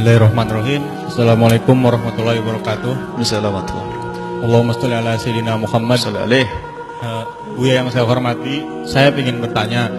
Bismillahirrahmanirrahim. Assalamualaikum warahmatullahi wabarakatuh. Assalamualaikum warahmatullahi wabarakatuh. Allahumma sholli ala sayyidina Muhammad. Buya yang saya hormati, saya ingin bertanya,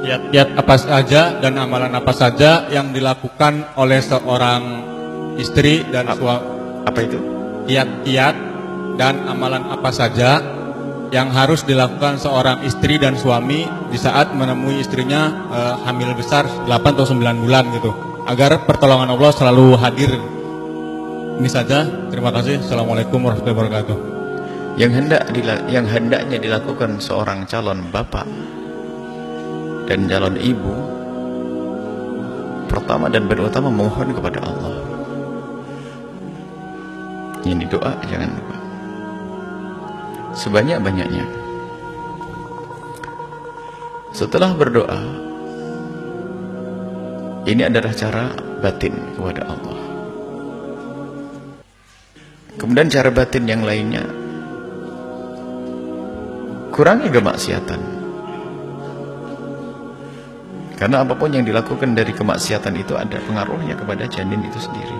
kiat-kiat apa saja dan amalan apa saja yang dilakukan oleh seorang istri dan suami? Apa itu? Kiat-kiat dan amalan apa saja yang harus dilakukan seorang istri dan suami di saat menemui istrinya hamil besar 8 atau 9 bulan gitu, agar pertolongan Allah selalu hadir. Ini saja, terima kasih. Assalamualaikum warahmatullahi wabarakatuh. Yang hendaknya dilakukan seorang calon bapak dan calon ibu, pertama dan berutama mohon kepada Allah. Ini doa jangan lupa, sebanyak-banyaknya. Setelah berdoa, ini adalah cara batin kepada Allah. Kemudian cara batin yang lainnya, kurangi kemaksiatan. Karena apapun yang dilakukan dari kemaksiatan itu ada pengaruhnya kepada janin itu sendiri.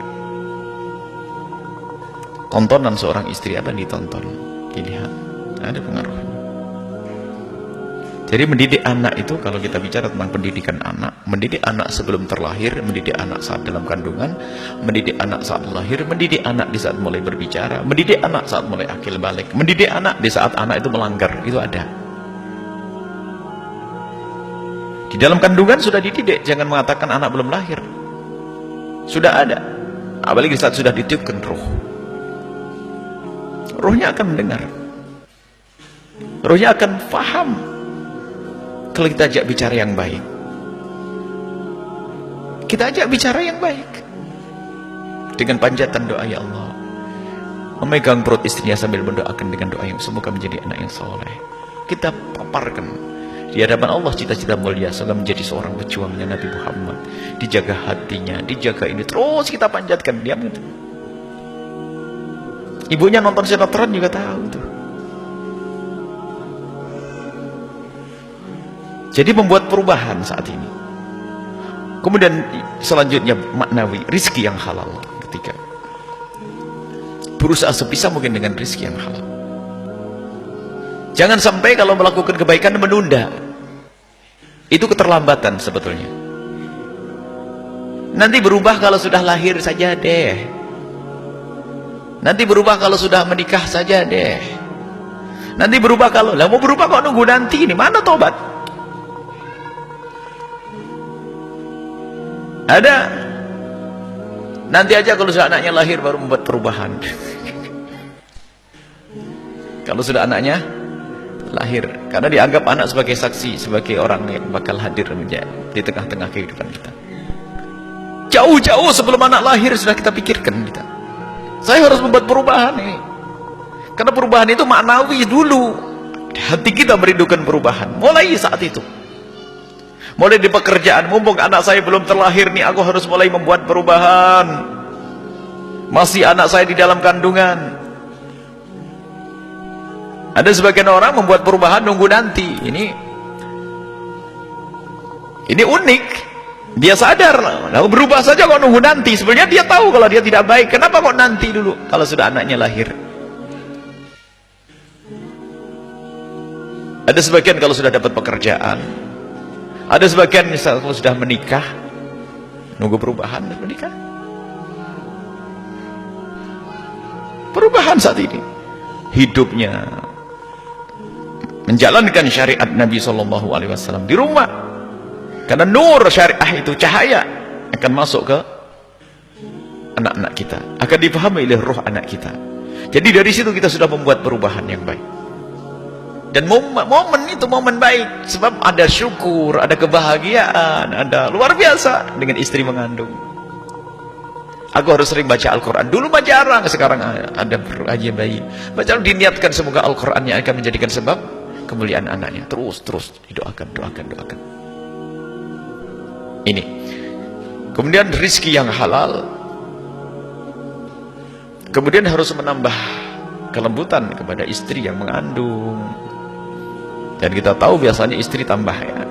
Tontonan seorang istri apa yang ditonton, dilihat, ada pengaruhnya. Jadi mendidik anak itu, kalau kita bicara tentang pendidikan anak, mendidik anak sebelum terlahir, mendidik anak saat dalam kandungan, mendidik anak saat lahir, mendidik anak di saat mulai berbicara, mendidik anak saat mulai akil balik, mendidik anak di saat anak itu melanggar, itu ada. Di dalam kandungan sudah dididik, jangan mengatakan anak belum lahir. Sudah ada. Apalagi saat sudah ditiupkan ruh. Ruhnya akan mendengar. Ruhnya akan faham kalau kita ajak bicara yang baik. Kita ajak bicara yang baik dengan panjatan doa, ya Allah, memegang perut istrinya sambil mendoakan dengan doa yang semoga menjadi anak yang soleh. Kita paparkan di hadapan Allah cita-cita mulia, semoga menjadi seorang pejuangnya Nabi Muhammad, dijaga hatinya, dijaga ini, terus kita panjatkan. Diam gitu. Ibunya nonton sinetron juga tahu tuh. Jadi membuat perubahan saat ini. Kemudian selanjutnya maknawi, rizki yang halal. Ketiga, berusaha sebisa mungkin dengan rizki yang halal. Jangan sampai kalau melakukan kebaikan menunda. Itu keterlambatan sebetulnya. Nanti berubah kalau sudah lahir saja deh. Nanti berubah kalau sudah menikah saja deh. Nanti berubah kalau, lah mau berubah kok nunggu nanti, ini mana tobat? Ada. Nanti aja kalau sudah anaknya lahir baru membuat perubahan. Kalau sudah anaknya lahir, karena dianggap anak sebagai saksi, sebagai orang yang bakal hadir di tengah-tengah kehidupan kita. Jauh-jauh sebelum anak lahir sudah kita pikirkan kita. Saya harus membuat perubahan ini. Karena perubahan itu maknawi dulu. Hati kita merindukan perubahan. Mulai saat itu. Mulai di pekerjaan, mumpung anak saya belum terlahir nih, aku harus mulai membuat perubahan. Masih anak saya di dalam kandungan. Ada sebagian orang membuat perubahan nunggu nanti. Ini unik. Dia sadar, nah, berubah saja kok nunggu nanti. Sebenarnya dia tahu kalau dia tidak baik. Kenapa kok nanti dulu kalau sudah anaknya lahir? Ada sebagian kalau sudah dapat pekerjaan. Ada sebagian misalnya kalau sudah menikah, nunggu perubahan dan menikah. Perubahan saat ini. Hidupnya menjalankan syariat Nabi SAW di rumah. Karena nur syariah itu, cahaya, akan masuk ke anak-anak kita, akan dipahami oleh roh anak kita. Jadi dari situ kita sudah membuat perubahan yang baik. Dan momen itu momen baik, sebab ada syukur, ada kebahagiaan, ada luar biasa dengan istri mengandung. Aku harus sering baca Al-Quran. Dulu mah jarang, sekarang ada aja bayi. Baca, diniatkan semoga Al-Qurannya akan menjadikan sebab kemuliaan anaknya. Terus didoakan, doakan. Ini. Kemudian rizki yang halal. Kemudian harus menambah kelembutan kepada istri yang mengandung. Dan kita tahu biasanya istri tambah ya,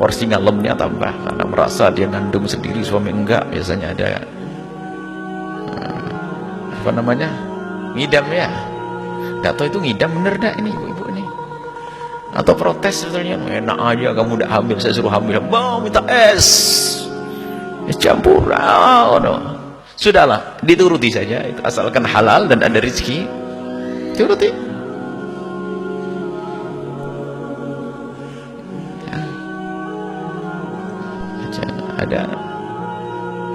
porsi ngalemnya tambah, karena merasa dia ngandung sendiri, suami enggak. Biasanya ada apa namanya, ngidam ya, nggak tahu itu ngidam bener dah ini ibu-ibu ini, atau protes sebetulnya. Enak aja kamu udah hamil, saya suruh hamil, mau minta es campur, no. Sudahlah, dituruti saja itu, asalkan halal dan ada rezeki, turuti. Ada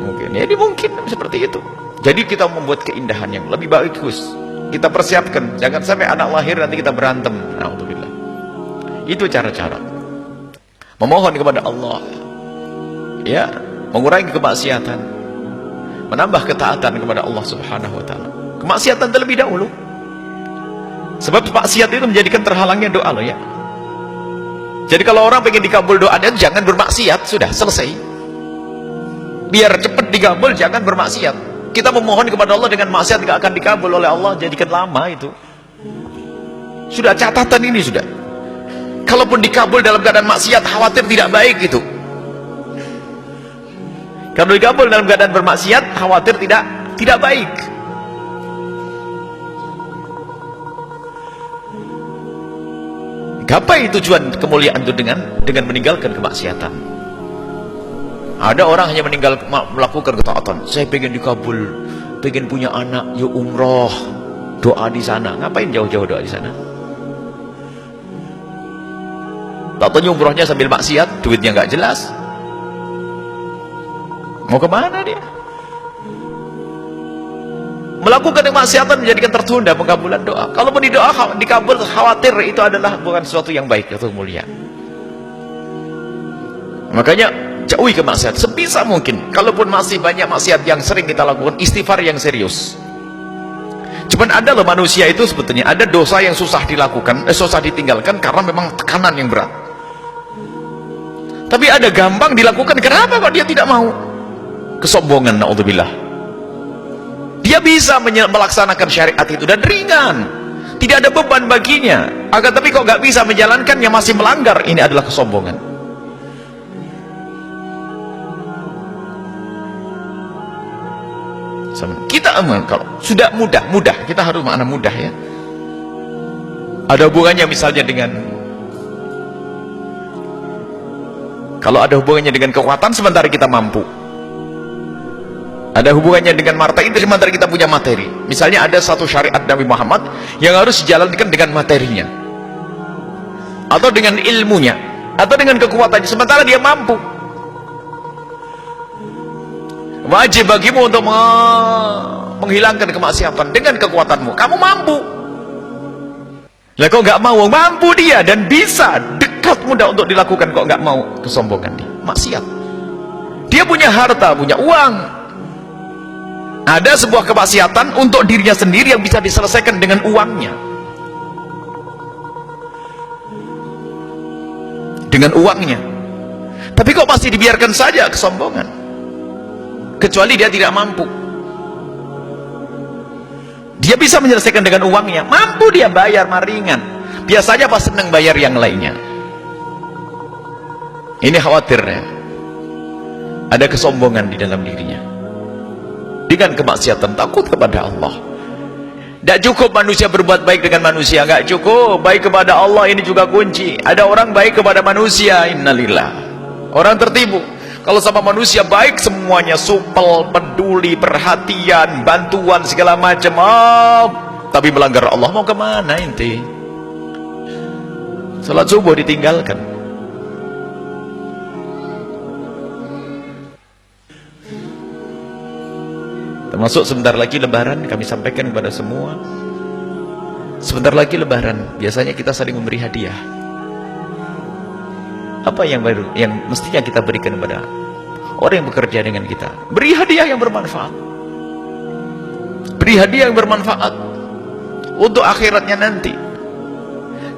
mungkin, jadi mungkin seperti itu. Jadi kita membuat keindahan yang lebih bagus, kita persiapkan, jangan sampai anak lahir nanti kita berantem. Alhamdulillah. Itu cara-cara memohon kepada Allah, ya, mengurangi kemaksiatan, menambah ketaatan kepada Allah Subhanahu wa taala. Kemaksiatan terlebih dahulu, sebab maksiat itu menjadikan terhalangnya doa loh ya. Jadi kalau orang pengen dikabul doanya, jangan bermaksiat, sudah selesai. Biar cepat dikabul, jangan bermaksiat. Kita memohon kepada Allah dengan maksiat tidak akan dikabul oleh Allah, jadikan lama itu. Sudah catatan ini sudah. Kalaupun dikabul dalam keadaan maksiat, khawatir tidak baik itu. Kalau dikabul dalam keadaan bermaksiat, khawatir tidak baik. Gapai tujuan kemuliaan itu dengan meninggalkan kemaksiatan. Ada orang hanya melakukan ketaatan. Saya pengen dikabul, pengen punya anak, yuk umroh, doa di sana. Ngapain jauh-jauh doa di sana? Tak tahu umrohnya sambil maksiat, duitnya nggak jelas. Mau kemana dia? Melakukan kemaksiatan menjadikan tertunda pengabulan doa. Kalau dikabul, khawatir itu adalah bukan sesuatu yang baik atau mulia. Makanya jauhi kemaksiatan sebisa mungkin. Kalaupun masih banyak maksiat yang sering kita lakukan, istighfar yang serius. Cuman ada loh manusia itu sebetulnya ada dosa yang susah dilakukan, susah ditinggalkan karena memang tekanan yang berat. Tapi ada gampang dilakukan, kenapa kok dia tidak mau? Kesombongan, naudzubillah. Dia bisa melaksanakan syariat itu dan ringan, tidak ada beban baginya. Akan tapi kok nggak bisa menjalankannya, masih melanggar, ini adalah kesombongan. Kita kalau sudah mudah, kita harus makna mudah ya. Ada hubungannya misalnya dengan, kalau ada hubungannya dengan kekuatan, sementara kita mampu. Ada hubungannya dengan harta itu, sementara kita punya materi. Misalnya ada satu syariat Nabi Muhammad yang harus dijalankan dengan materinya, atau dengan ilmunya, atau dengan kekuatannya, sementara dia mampu. Wajib bagimu untuk menghilangkan kemaksiatan dengan kekuatanmu. Kamu mampu. Lah kok nggak mau? Mampu dia dan bisa, dekat, mudah untuk dilakukan, kok nggak mau? Kesombongan dia, maksiat. Dia punya harta, punya uang. Ada sebuah kemaksiatan untuk dirinya sendiri yang bisa diselesaikan dengan uangnya. Dengan uangnya. Tapi kok masih dibiarkan saja kesombongan? Kecuali dia tidak mampu. Dia bisa menyelesaikan dengan uangnya, mampu dia bayar maringan. Biasanya pas senang bayar yang lainnya. Ini khawatirnya. Ada kesombongan di dalam dirinya. Dengan kemaksiatan, takut kepada Allah. Tidak cukup manusia berbuat baik dengan manusia, nggak cukup. Baik kepada Allah ini juga kunci. Ada orang baik kepada manusia, innalillah. Orang tertipu. Kalau sama manusia baik semuanya, supel, peduli, perhatian, bantuan segala macam. Tapi melanggar Allah, mau kemana inti? Salat subuh ditinggalkan. Termasuk sebentar lagi Lebaran, kami sampaikan kepada semua. Sebentar lagi Lebaran, biasanya kita saling memberi hadiah. Apa yang baru, yang mestinya kita berikan kepada orang yang bekerja dengan kita? Beri hadiah yang bermanfaat. Beri hadiah yang bermanfaat untuk akhiratnya nanti.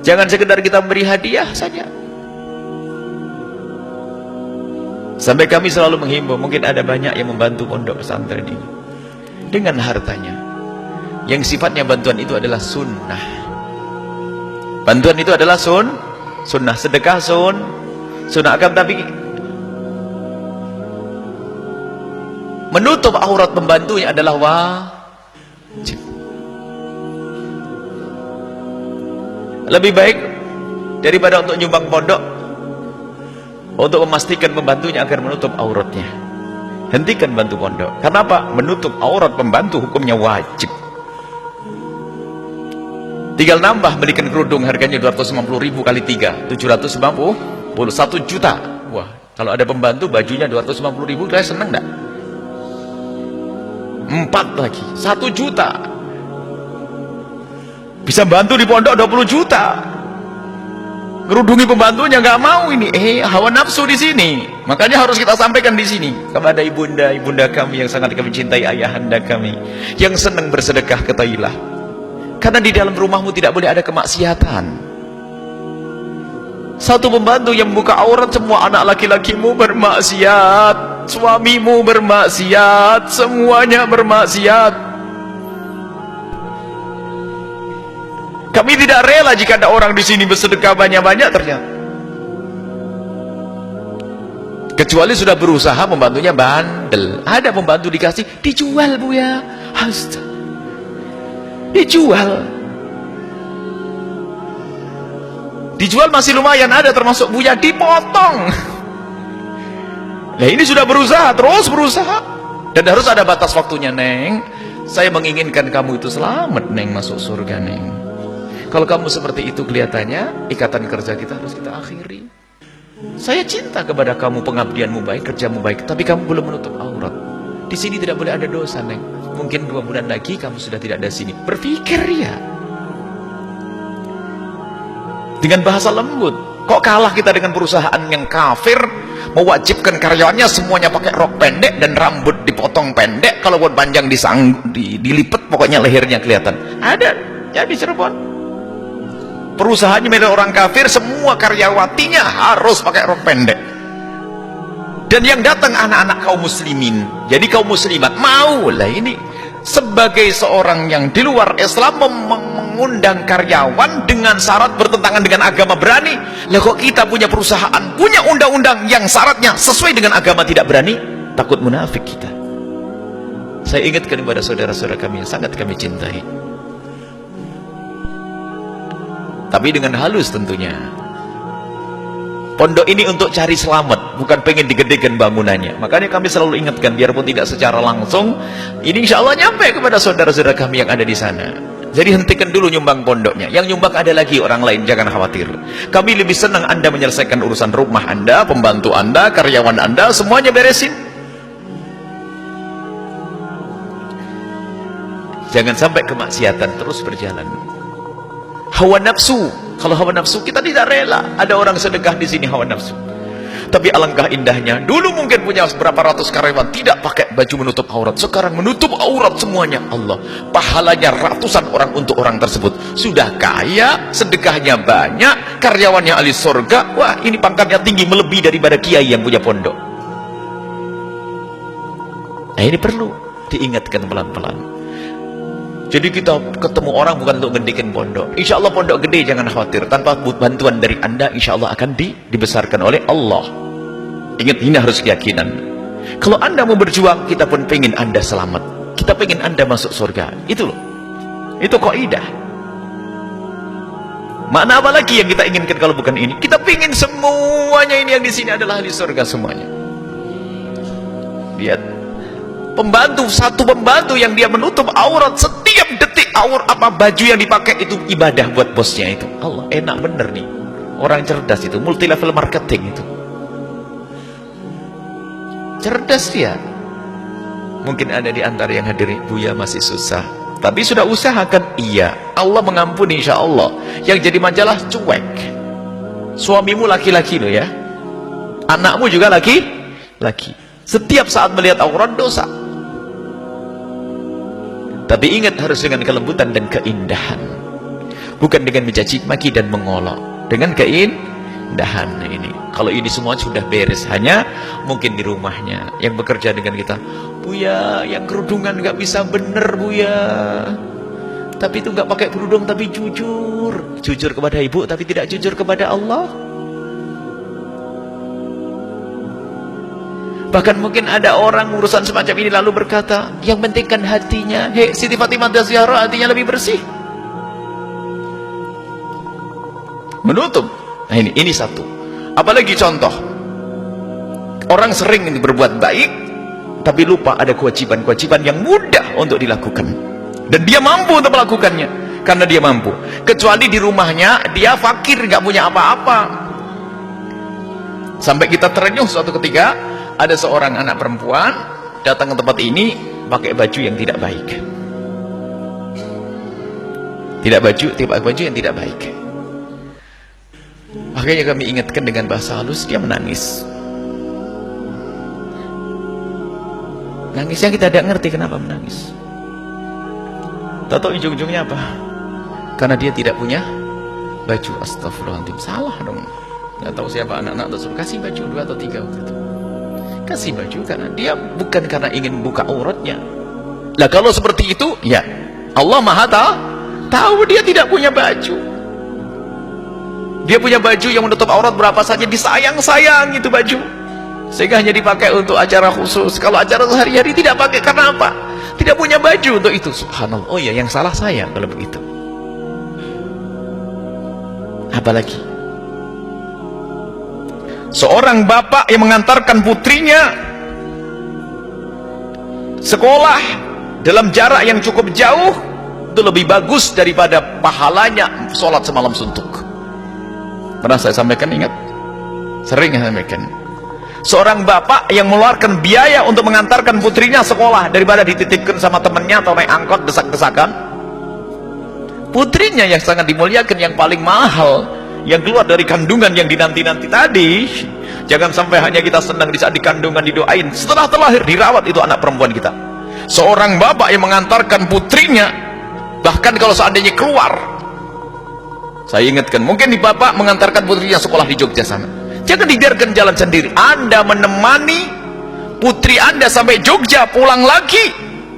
Jangan sekedar kita memberi hadiah saja. Sampai kami selalu menghimbau, mungkin ada banyak yang membantu pondok pesantren ini dengan hartanya, yang sifatnya bantuan itu adalah sunnah. Bantuan itu adalah sunnah. Sedekah Sunnah, akan tapi menutup aurat pembantunya adalah wajib. Lebih baik daripada untuk nyumbang pondok, untuk memastikan pembantunya agar menutup auratnya, hentikan bantu pondok. Karena apa? Menutup aurat pembantu hukumnya wajib. Tinggal nambah belikan kerudung, harganya 250.000 kali 3, 750, 1 juta. Wah, kalau ada pembantu bajunya 250.000, kalian seneng enggak? 4 lagi, 1 juta. Bisa bantu di pondok 20 juta. Ngerudungi pembantunya nggak mau ini. Hawa nafsu di sini. Makanya harus kita sampaikan di sini kepada ibunda kami yang sangat kami cintai, ayahanda kami yang senang bersedekah, ketahuilah. Karena di dalam rumahmu tidak boleh ada kemaksiatan. Satu pembantu yang membuka aurat, semua anak laki-lakimu bermaksiat, suamimu bermaksiat, semuanya bermaksiat. Kami tidak rela jika ada orang di sini bersedekah banyak-banyak ternyata. Kecuali sudah berusaha pembantunya bandel. Ada pembantu dikasih, dijual bu ya. Astaga. Dijual. Dijual masih lumayan, ada termasuk buya dipotong. Nah ini sudah berusaha, terus berusaha. Dan harus ada batas waktunya, Neng. Saya menginginkan kamu itu selamat, Neng, masuk surga, Neng. Kalau kamu seperti itu kelihatannya, ikatan kerja kita harus kita akhiri. Saya cinta kepada kamu, pengabdianmu baik, kerjamu baik, tapi kamu belum menutup aurat. Di sini tidak boleh ada dosa, Neng. Mungkin 2 bulan lagi kamu sudah tidak ada sini. Berpikir ya. Dengan bahasa lembut. Kok kalah kita dengan perusahaan yang kafir, mewajibkan karyawannya semuanya pakai rok pendek dan rambut dipotong pendek, kalau buat panjang dilipet, pokoknya lehernya kelihatan. Ada ya di Cirebon. Perusahaannya milik orang kafir, semua karyawatinya harus pakai rok pendek. Dan yang datang anak-anak kaum muslimin, jadi kaum muslimat mau lah ini. Sebagai seorang yang di luar Islam mengundang karyawan dengan syarat bertentangan dengan agama, berani. Lah kok kita punya perusahaan, punya undang-undang yang syaratnya sesuai dengan agama tidak berani? Takut munafik kita. Saya ingatkan kepada saudara-saudara kami yang sangat kami cintai, tapi dengan halus tentunya. Pondok ini untuk cari selamat, bukan pengen digedekan bangunannya. Makanya kami selalu ingatkan, biarpun tidak secara langsung, ini insya Allah nyampe kepada saudara-saudara kami yang ada di sana. Jadi hentikan dulu nyumbang pondoknya. Yang nyumbang ada lagi orang lain, jangan khawatir. Kami lebih senang Anda menyelesaikan urusan rumah Anda, pembantu Anda, karyawan Anda, semuanya beresin. Jangan sampai kemaksiatan terus berjalan. Hawa nafsu, kalau hawa nafsu kita tidak rela. Ada orang sedekah di sini hawa nafsu. Tapi alangkah indahnya, dulu mungkin punya berapa ratus karyawan tidak pakai baju menutup aurat, sekarang menutup aurat semuanya. Allah, pahalanya ratusan orang untuk orang tersebut. Sudah kaya, sedekahnya banyak, karyawannya ahli surga. Wah, ini pangkatnya tinggi, melebihi daripada kiai yang punya pondok. Nah ini perlu diingatkan pelan-pelan. Jadi kita ketemu orang bukan untuk gendikin pondok. Insya Allah pondok gede, jangan khawatir. Tanpa bantuan dari Anda, insya Allah akan dibesarkan oleh Allah. Ingat, ini harus keyakinan. Kalau Anda mau berjuang, kita pun pengen Anda selamat. Kita pengen Anda masuk surga. Itu loh. Itu kaidah. Mana apa lagi yang kita inginkan kalau bukan ini? Kita pengen semuanya ini yang di sini adalah ahli surga semuanya. Lihat. Satu pembantu yang dia menutup aurat setiap detik, baju yang dipakai itu ibadah buat bosnya itu. Allah, enak bener nih. Orang cerdas itu, multi level marketing itu. Cerdas dia. Mungkin ada di antara yang hadir, Buya masih susah. Tapi sudah usahakan, iya. Allah mengampuni insya Allah. Yang jadi majalah cuek. Suamimu laki-laki loh ya. Anakmu juga laki-laki. Setiap saat melihat aurat dosa. Tapi ingat, harus dengan kelembutan dan keindahan, bukan dengan mencaci maki dan mengolok. Dengan keindahan ini. Kalau ini semua sudah beres, hanya mungkin di rumahnya yang bekerja dengan kita, Buya, yang kerudungan nggak bisa bener Buya. Tapi itu nggak pakai kerudung tapi jujur kepada ibu, tapi tidak jujur kepada Allah. Bahkan mungkin ada orang urusan semacam ini lalu berkata, yang penting kan hatinya. Hei, Siti Fatimah Az-Zahra hatinya lebih bersih. Menutup. Nah ini satu. Apalagi contoh, orang sering ini berbuat baik, tapi lupa ada kewajiban-kewajiban yang mudah untuk dilakukan. Dan dia mampu untuk melakukannya, karena dia mampu. Kecuali di rumahnya, dia fakir, nggak punya apa-apa. Sampai kita terenyuh suatu ketika, ada seorang anak perempuan datang ke tempat ini pakai baju yang tidak baik. Pakai baju yang tidak baik. Akhirnya kami ingatkan dengan bahasa halus, dia menangis. Nangisnya kita tidak ngerti kenapa menangis. Tahu ujung-ujungnya apa? Karena dia tidak punya baju. Astagfirullahaladzim, salah dong. Nggak tahu siapa anak-anak tersebut kasih baju 2 atau 3 waktu itu. Kasih baju karena dia bukan karena ingin buka auratnya. Lah kalau seperti itu, ya Allah Maha tahu dia tidak punya baju. Dia punya baju yang menutup aurat berapa saja, disayang-sayang itu baju. Sehingga hanya dipakai untuk acara khusus. Kalau acara sehari-hari tidak pakai, karena apa? Tidak punya baju untuk itu. Subhanallah. Oh ya, yang salah saya kalau begitu. Apalagi seorang bapak yang mengantarkan putrinya sekolah dalam jarak yang cukup jauh, itu lebih bagus daripada pahalanya sholat semalam suntuk. Pernah saya sampaikan, ingat? Sering saya sampaikan. Seorang bapak yang mengeluarkan biaya untuk mengantarkan putrinya sekolah daripada dititipkan sama temannya atau naik angkot desak-desakan. Putrinya yang sangat dimuliakan, yang paling mahal, yang keluar dari kandungan yang dinanti-nanti tadi, jangan sampai hanya kita senang di saat di kandungan didoain, setelah terlahir dirawat itu anak perempuan kita. Seorang bapak yang mengantarkan putrinya, bahkan kalau seandainya keluar, saya ingatkan, mungkin di bapak mengantarkan putrinya sekolah di Jogja sana, jangan dibiarkan jalan sendiri. Anda menemani putri Anda sampai Jogja, pulang lagi,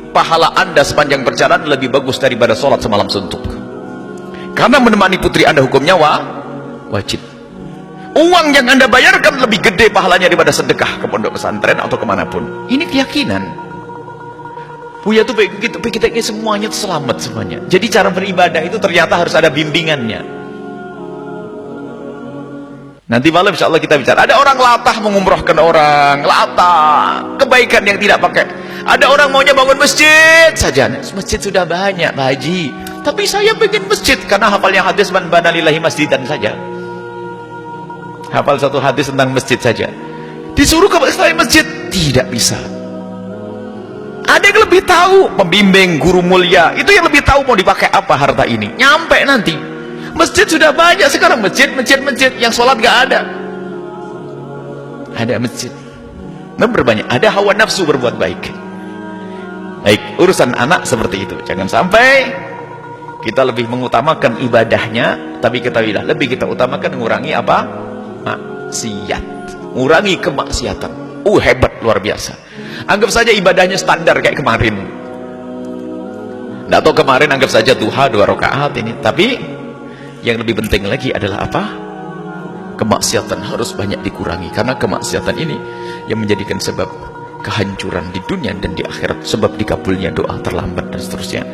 pahala Anda sepanjang perjalanan lebih bagus daripada sholat semalam suntuk. Karena menemani putri Anda hukumnya wajib. Uang yang Anda bayarkan lebih gede pahalanya daripada sedekah ke pondok pesantren atau kemanapun. Ini keyakinan. Buya tuh begitu, kita ingin semuanya selamat semuanya. Jadi cara beribadah itu ternyata harus ada bimbingannya. Nanti malam insya Allah kita bicara. Ada orang latah mengumrohkan orang, latah kebaikan yang tidak pakai. Ada orang maunya bangun masjid saja. Masjid sudah banyak, Pak Haji. Tapi saya bikin masjid karena hafalnya hadis man bana lillahi masjidan saja. Hafal satu hadis tentang masjid saja. Disuruh ke masjid, tidak bisa. Ada yang lebih tahu, pembimbing, guru mulia, itu yang lebih tahu mau dipakai apa harta ini. Nyampe nanti. Masjid sudah banyak sekarang, masjid yang sholat gak ada. Ada masjid, berbanyak. Ada hawa nafsu berbuat baik. Baik, urusan anak seperti itu. Jangan sampai kita lebih mengutamakan ibadahnya, tapi ketahuilah lebih kita utamakan mengurangi apa? Maksiat. Ngurangi kemaksiatan. Hebat, luar biasa. Anggap saja ibadahnya standar kayak kemarin. Nggak tahu kemarin anggap saja duha 2 rakaat ini, tapi yang lebih penting lagi adalah apa? Kemaksiatan harus banyak dikurangi, karena kemaksiatan ini yang menjadikan sebab kehancuran di dunia dan di akhirat, sebab dikabulnya doa terlambat dan seterusnya.